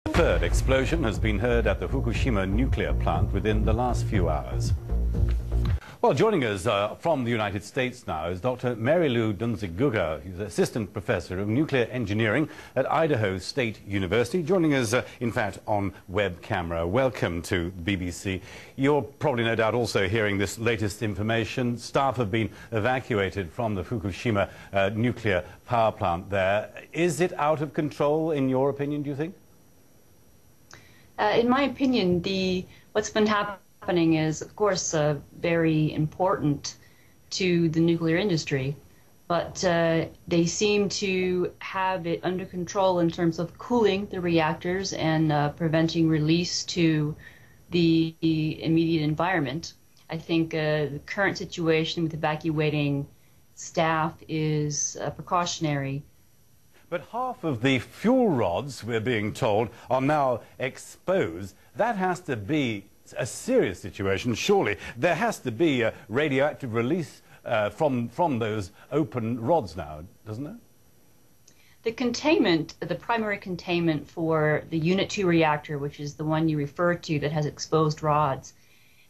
A third explosion has been heard at the Fukushima nuclear plant within the last few hours. Well, joining us from the United States now is Dr. Mary Lou Dunziguga, who's Assistant Professor of Nuclear Engineering at Idaho State University, joining us, in fact, on web camera. Welcome to BBC. You're probably no doubt also hearing this latest information. Staff have been evacuated from the Fukushima nuclear power plant there. Is it out of control, in your opinion, do you think? In my opinion, what's been happening is, of course, very important to the nuclear industry, but they seem to have it under control in terms of cooling the reactors and preventing release to the immediate environment. I think the current situation with evacuating staff is precautionary. But half of the fuel rods, we're being told, are now exposed. That has to be a serious situation, surely. There has to be a radioactive release from those open rods now, doesn't there? The containment, the primary containment for the Unit 2 reactor, which is the one you referred to that has exposed rods,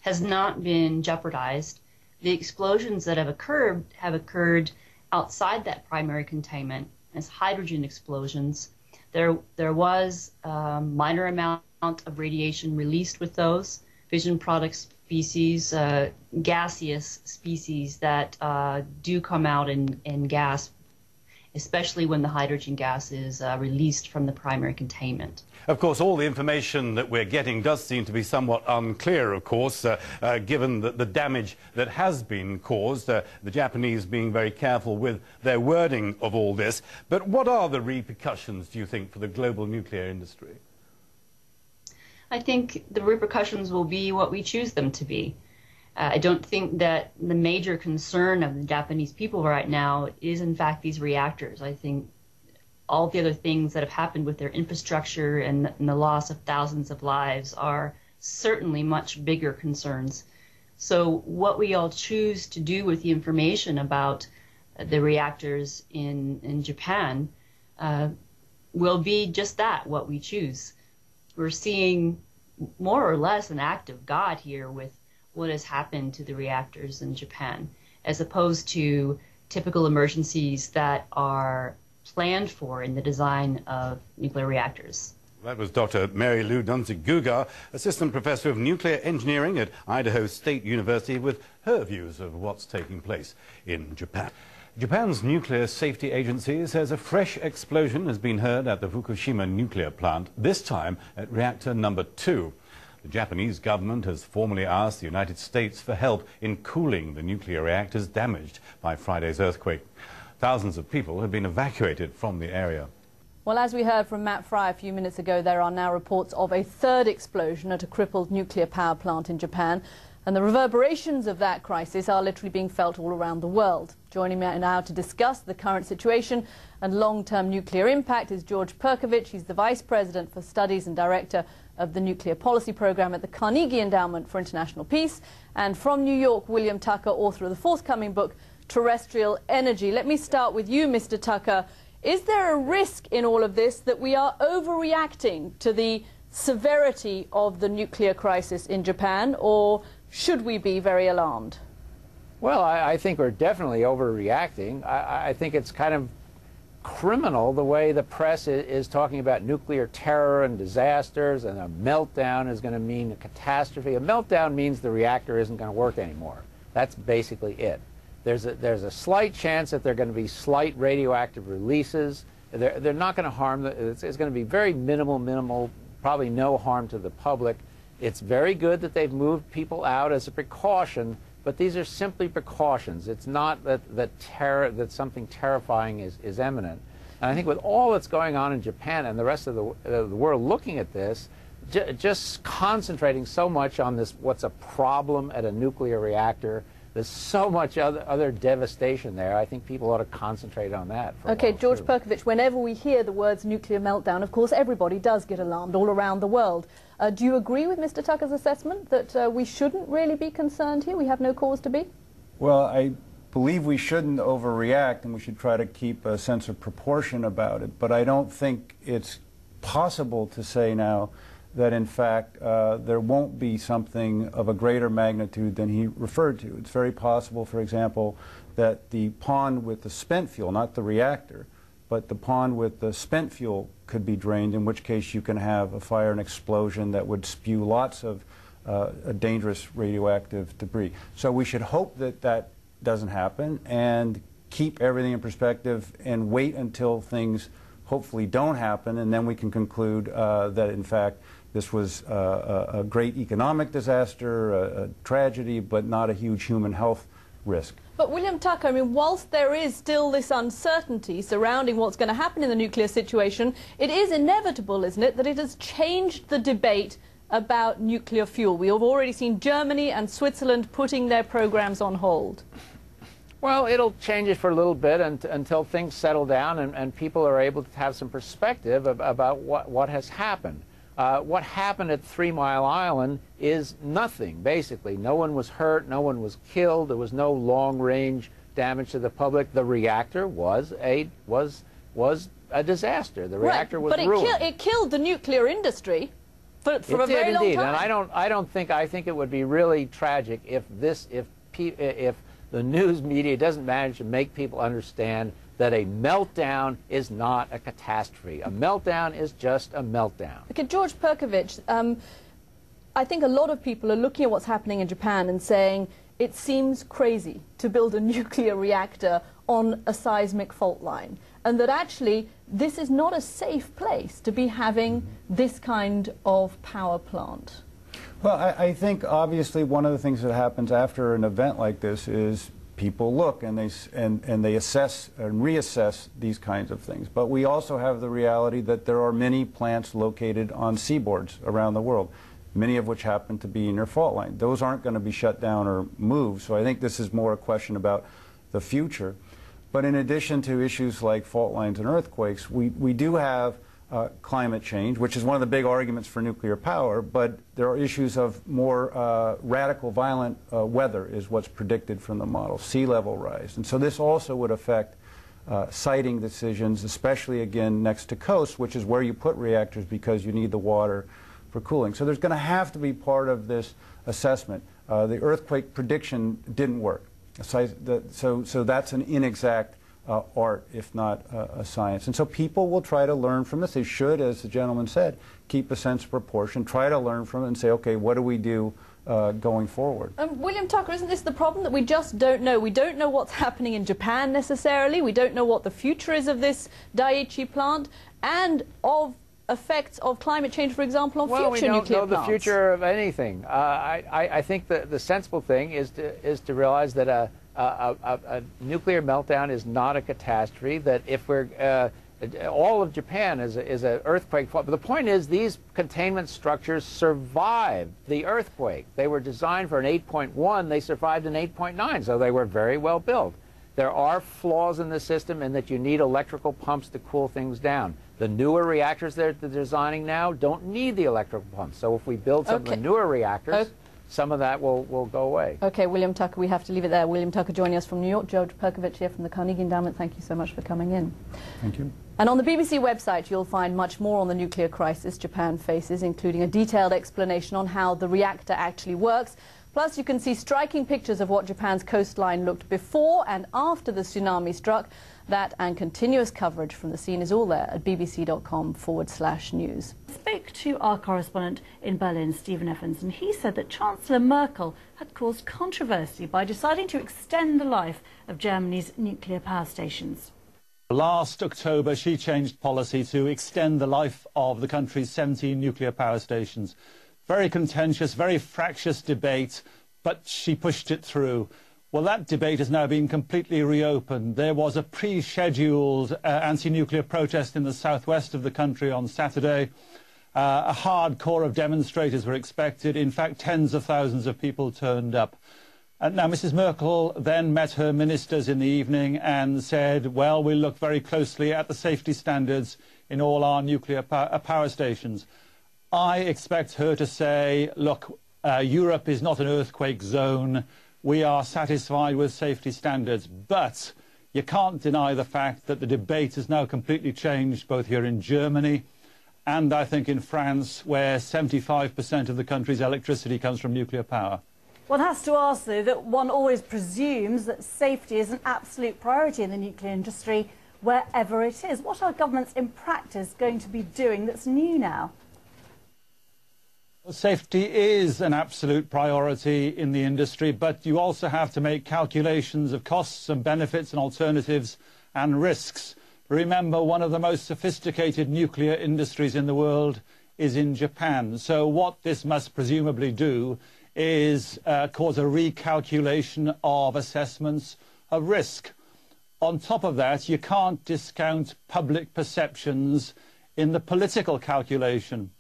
has not been jeopardized. The explosions that have occurred outside that primary containment as hydrogen explosions. There was a minor amount of radiation released with those fission product species, gaseous species that do come out in gas, especially when the hydrogen gas is released from the primary containment. Of course, all the information that we're getting does seem to be somewhat unclear, of course, given the damage that has been caused, the Japanese being very careful with their wording of all this. But what are the repercussions, do you think, for the global nuclear industry? I think the repercussions will be what we choose them to be. I don't think that the major concern of the Japanese people right now is, in fact, these reactors. I think all the other things that have happened with their infrastructure and the loss of thousands of lives are certainly much bigger concerns. So what we all choose to do with the information about the reactors in Japan will be just that, what we choose. We're seeing more or less an act of God here with what has happened to the reactors in Japan, as opposed to typical emergencies that are planned for in the design of nuclear reactors. That was Dr. Mary Lou Dunziguga, Assistant Professor of Nuclear Engineering at Idaho State University, with her views of what's taking place in Japan. Japan's Nuclear Safety Agency says a fresh explosion has been heard at the Fukushima nuclear plant, this time at reactor number 2. The Japanese government has formally asked the United States for help in cooling the nuclear reactors damaged by Friday's earthquake. Thousands of people have been evacuated from the area. Well, as we heard from Matt Fry a few minutes ago, there are now reports of a third explosion at a crippled nuclear power plant in Japan. And the reverberations of that crisis are literally being felt all around the world. Joining me now to discuss the current situation and long-term nuclear impact is George Perkovich. He's the Vice President for Studies and Director of the Nuclear Policy Program at the Carnegie Endowment for International Peace. And from New York, William Tucker, author of the forthcoming book, Terrestrial Energy. Let me start with you, Mr. Tucker. Is there a risk in all of this that we are overreacting to the severity of the nuclear crisis in Japan, or should we be very alarmed? Well, I think we're definitely overreacting. I think it's kind of criminal the way the press is talking about nuclear terror and disasters, and a meltdown is going to mean a catastrophe. A meltdown means the reactor isn't going to work anymore. That's basically it. There's a slight chance that there are going to be slight radioactive releases. They're not going to harm, it's going to be very minimal, probably no harm to the public. It's very good that they've moved people out as a precaution, but these are simply precautions. It's not that something terrifying is imminent. And I think with all that's going on in Japan and the rest of the world looking at this, just concentrating so much on this, what's a problem at a nuclear reactor, there's so much other devastation there. I think people ought to concentrate on that. Okay, George Perkovich, whenever we hear the words nuclear meltdown, of course, everybody does get alarmed all around the world. Do you agree with Mr. Tucker's assessment that we shouldn't really be concerned here? We have no cause to be? Well, I believe we shouldn't overreact, and we should try to keep a sense of proportion about it. But I don't think it's possible to say now that in fact there won't be something of a greater magnitude than he referred to. It's very possible, for example, that the pond with the spent fuel, not the reactor, but the pond with the spent fuel could be drained, in which case you can have a fire and explosion that would spew lots of dangerous radioactive debris. So we should hope that that doesn't happen and keep everything in perspective and wait until things hopefully don't happen, and then we can conclude that in fact this was a great economic disaster, a tragedy, but not a huge human health risk. But William Tucker, I mean, whilst there is still this uncertainty surrounding what's going to happen in the nuclear situation, it is inevitable, isn't it, that it has changed the debate about nuclear fuel. We have already seen Germany and Switzerland putting their programs on hold. Well, it'll change it for a little bit until things settle down and people are able to have some perspective about what has happened. What happened at 3 Mile Island is nothing, basically. No one was hurt, no one was killed, there was no long-range damage to the public. The reactor was a disaster. The reactor was ruined. But it killed the nuclear industry for a very long time. And I think it would be really tragic if the news media doesn't manage to make people understand that a meltdown is not a catastrophe. A meltdown is just a meltdown. Okay, George Perkovich, I think a lot of people are looking at what's happening in Japan and saying it seems crazy to build a nuclear reactor on a seismic fault line, and that actually this is not a safe place to be having this kind of power plant. Well, I think obviously one of the things that happens after an event like this is people look and they assess and reassess these kinds of things. But we also have the reality that there are many plants located on seaboards around the world, many of which happen to be near fault line. Those aren't going to be shut down or moved, so I think this is more a question about the future. But in addition to issues like fault lines and earthquakes, we do have climate change, which is one of the big arguments for nuclear power, but there are issues of more radical, violent weather is what's predicted from the model, sea level rise. And so this also would affect siting decisions, especially, again, next to coast, which is where you put reactors because you need the water for cooling. So there's going to have to be part of this assessment. The earthquake prediction didn't work. So that's an inexact art, if not a science. And so people will try to learn from this. They should, as the gentleman said, keep a sense of proportion, try to learn from it and say, okay, what do we do going forward? William Tucker, isn't this the problem, that we just don't know? We don't know what's happening in Japan necessarily. We don't know what the future is of this Daiichi plant and of effects of climate change, for example, on future nuclear plants. We don't know the future of anything. I think the sensible thing is to realize that a nuclear meltdown is not a catastrophe, that if we're all of Japan is an earthquake. But the point is, these containment structures survived the earthquake. They were designed for an 8.1. They survived an 8.9, so they were very well built. There are flaws in the system in that you need electrical pumps to cool things down. The newer reactors they're designing now don't need the electrical pumps. So if we build some of the newer reactors, some of that will go away. Okay, William Tucker, we have to leave it there. William Tucker joining us from New York. George Perkovich here from the Carnegie Endowment. Thank you so much for coming in. Thank you. And on the BBC website, you'll find much more on the nuclear crisis Japan faces, including a detailed explanation on how the reactor actually works. Plus, you can see striking pictures of what Japan's coastline looked before and after the tsunami struck. That and continuous coverage from the scene is all there at bbc.com/news. I spoke to our correspondent in Berlin, Stephen Evans, and he said that Chancellor Merkel had caused controversy by deciding to extend the life of Germany's nuclear power stations. Last October, she changed policy to extend the life of the country's 17 nuclear power stations. Very contentious, very fractious debate, but she pushed it through. Well, that debate has now been completely reopened. There was a pre-scheduled anti-nuclear protest in the southwest of the country on Saturday. A hard core of demonstrators were expected. In fact, tens of thousands of people turned up. Now, Mrs. Merkel then met her ministers in the evening and said, well, we'll look very closely at the safety standards in all our nuclear power stations. I expect her to say, look, Europe is not an earthquake zone. We are satisfied with safety standards. But you can't deny the fact that the debate has now completely changed both here in Germany and I think in France, where 75% of the country's electricity comes from nuclear power. One has to ask, though, that one always presumes that safety is an absolute priority in the nuclear industry wherever it is. What are governments in practice going to be doing that's new now? Well, safety is an absolute priority in the industry, but you also have to make calculations of costs and benefits and alternatives and risks. Remember, one of the most sophisticated nuclear industries in the world is in Japan. So what this must presumably do is cause a recalculation of assessments of risk. On top of that, you can't discount public perceptions in the political calculation.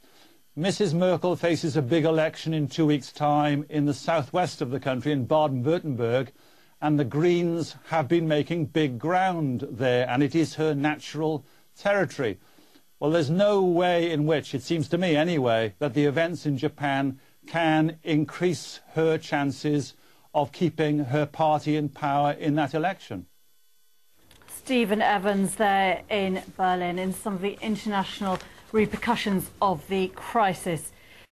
Mrs. Merkel faces a big election in 2 weeks' time in the southwest of the country, in Baden-Württemberg, and the Greens have been making big ground there, and it is her natural territory. Well, there's no way in which, it seems to me anyway, that the events in Japan can increase her chances of keeping her party in power in that election. Stephen Evans there in Berlin, in some of the international repercussions of the crisis.